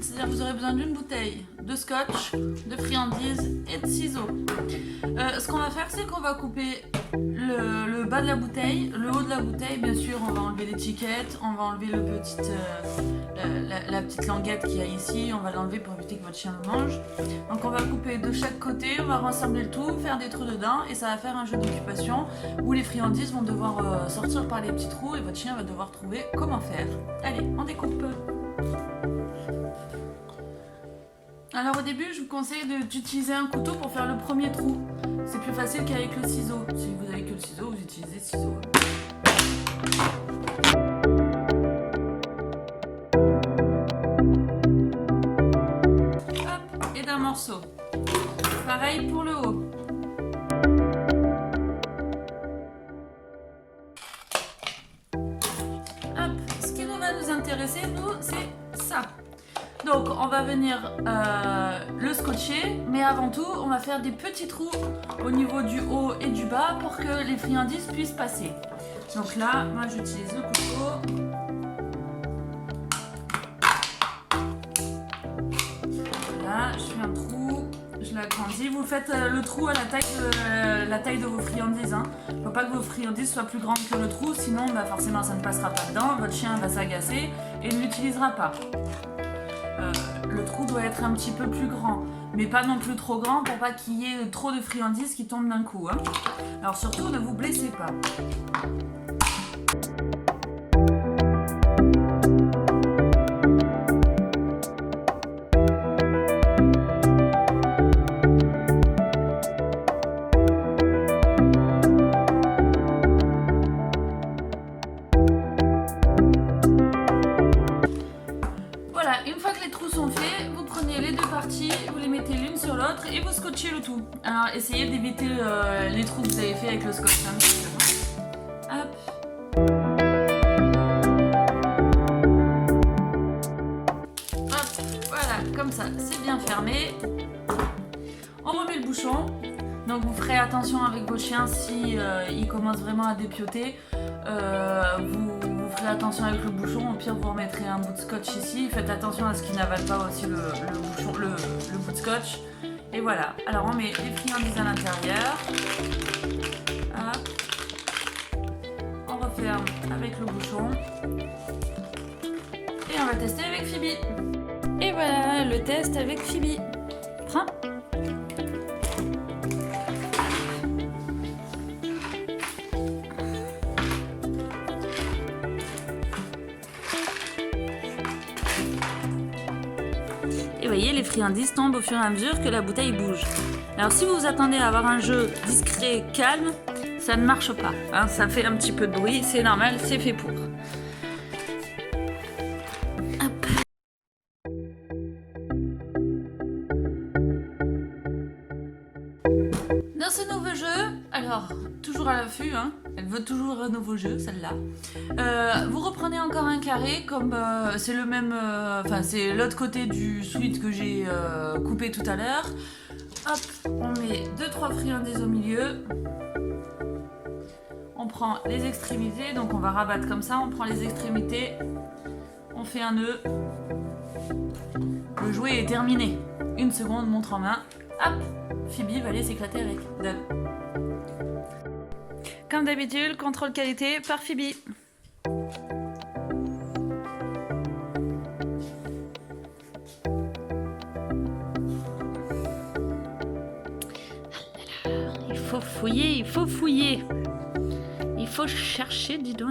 C'est-à-dire que vous aurez besoin d'une bouteille, de scotch, de friandises et de ciseaux. Ce qu'on va faire, c'est qu'on va couper le bas de la bouteille, le haut de la bouteille, bien sûr, on va enlever l'étiquette, on va enlever la petite languette qu'il y a ici, on va l'enlever pour éviter que votre chien le mange. Donc on va couper de chaque côté, on va rassembler le tout, faire des trous dedans et ça va faire un jeu d'occupation où les friandises vont devoir sortir par les petits trous et votre chien va devoir trouver comment faire. Allez, on découpe. Alors au début, je vous conseille d'utiliser un couteau pour faire le premier trou. C'est plus facile qu'avec le ciseau. Si vous avez que le ciseau, vous utilisez le ciseau. Hop, et d'un morceau. Pareil pour le haut. Hop, ce qui va nous intéresser, nous, c'est ça. Donc on va venir le scotcher, mais avant tout on va faire des petits trous au niveau du haut et du bas pour que les friandises puissent passer. Donc là, moi j'utilise le couteau. Voilà, je fais un trou, je l'agrandis. Vous faites le trou à la taille de vos friandises. Il ne faut pas que vos friandises soient plus grandes que le trou, sinon forcément ça ne passera pas dedans, votre chien va s'agacer et ne l'utilisera pas. Le trou doit être un petit peu plus grand, mais pas non plus trop grand pour pas qu'il y ait trop de friandises qui tombent d'un coup. Alors surtout, ne vous blessez pas. Une fois que les trous sont faits, vous prenez les deux parties, vous les mettez l'une sur l'autre et vous scotchez le tout. Alors essayez d'éviter les trous que vous avez fait avec le scotch. Hop. Hop, voilà, comme ça, c'est bien fermé. On remet le bouchon. Donc vous ferez attention avec vos chiens si ils commencent vraiment à dépioter. Vous ferez attention avec le bouchon, au pire vous remettrez un bout de scotch ici, faites attention à ce qu'ils n'avalent pas aussi le bout de scotch. Et voilà, alors on met les friandises à l'intérieur. On referme avec le bouchon. Et on va tester avec Phoebe. Et voilà, le test avec Phoebe. Prends. Et voyez, les friandises tombent au fur et à mesure que la bouteille bouge. Alors si vous vous attendez à avoir un jeu discret, calme, ça ne marche pas. Ça fait un petit peu de bruit, c'est normal, c'est fait pour. Hop. Dans ce nouveau jeu, alors toujours à l'affût, elle veut toujours un nouveau jeu, celle-là. Vous reprenez encore un carré, comme c'est le même, c'est l'autre côté du sweat que j'ai coupé tout à l'heure. Hop, on met 2-3 friandises au milieu. On prend les extrémités, donc on va rabattre comme ça, on prend les extrémités, on fait un nœud. Le jouet est terminé. Une seconde, montre en main. Hop, Phoebe va aller s'éclater avec. Donne. Comme d'habitude, contrôle qualité par Phoebe. Il faut fouiller, il faut fouiller. Il faut chercher, dis donc.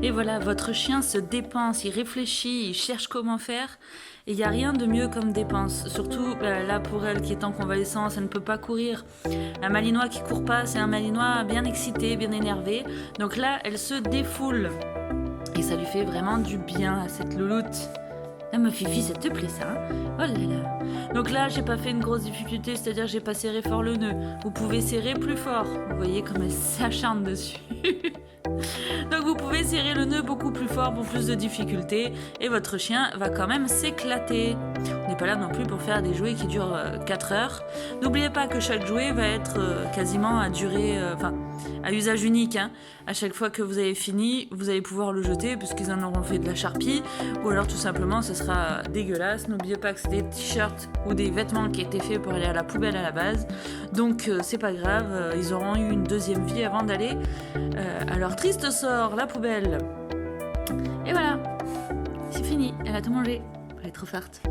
Et voilà, votre chien se dépense, il réfléchit, il cherche comment faire. Et il n'y a rien de mieux comme dépense. Surtout là pour elle qui est en convalescence, elle ne peut pas courir. Un malinois qui court pas, c'est un malinois bien excité, bien énervé. Donc là, elle se défoule. Et ça lui fait vraiment du bien à cette louloute. Ah, ma Fifi, ça te plaît ça, Oh là là. Donc là, j'ai pas fait une grosse difficulté, c'est-à-dire j'ai pas serré fort le nœud. Vous pouvez serrer plus fort. Vous voyez comme elle s'acharne dessus. Donc vous pouvez pouvez serrer le nœud beaucoup plus fort pour plus de difficulté et votre chien va quand même s'éclater. On n'est pas là non plus pour faire des jouets qui durent 4 heures. N'oubliez pas que chaque jouet va être quasiment à durée, à usage unique. Hein. À chaque fois que vous avez fini, vous allez pouvoir le jeter puisqu'ils en auront fait de la charpie, ou alors tout simplement ce sera dégueulasse. N'oubliez pas que c'est des t-shirts ou des vêtements qui étaient faits pour aller à la poubelle à la base, donc c'est pas grave, ils auront eu une deuxième vie avant d'aller à leur triste sort, la poubelle. Et voilà, c'est fini, elle a tout mangé, elle est trop forte.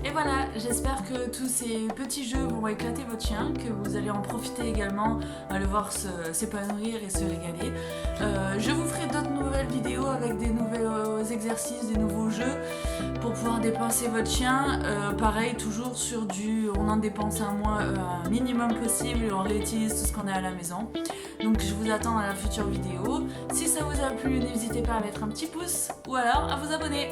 Et voilà, j'espère que tous ces petits jeux vont éclater votre chien, que vous allez en profiter également à le voir s'épanouir et se régaler. Je vous ferai d'autres nouvelles vidéos avec des nouveaux exercices, des nouveaux jeux pour pouvoir dépenser votre chien. Pareil, toujours sur on en dépense un minimum possible et on réutilise tout ce qu'on a à la maison. Donc je vous attends à la future vidéo. Si ça vous a plu, n'hésitez pas à mettre un petit pouce ou alors à vous abonner.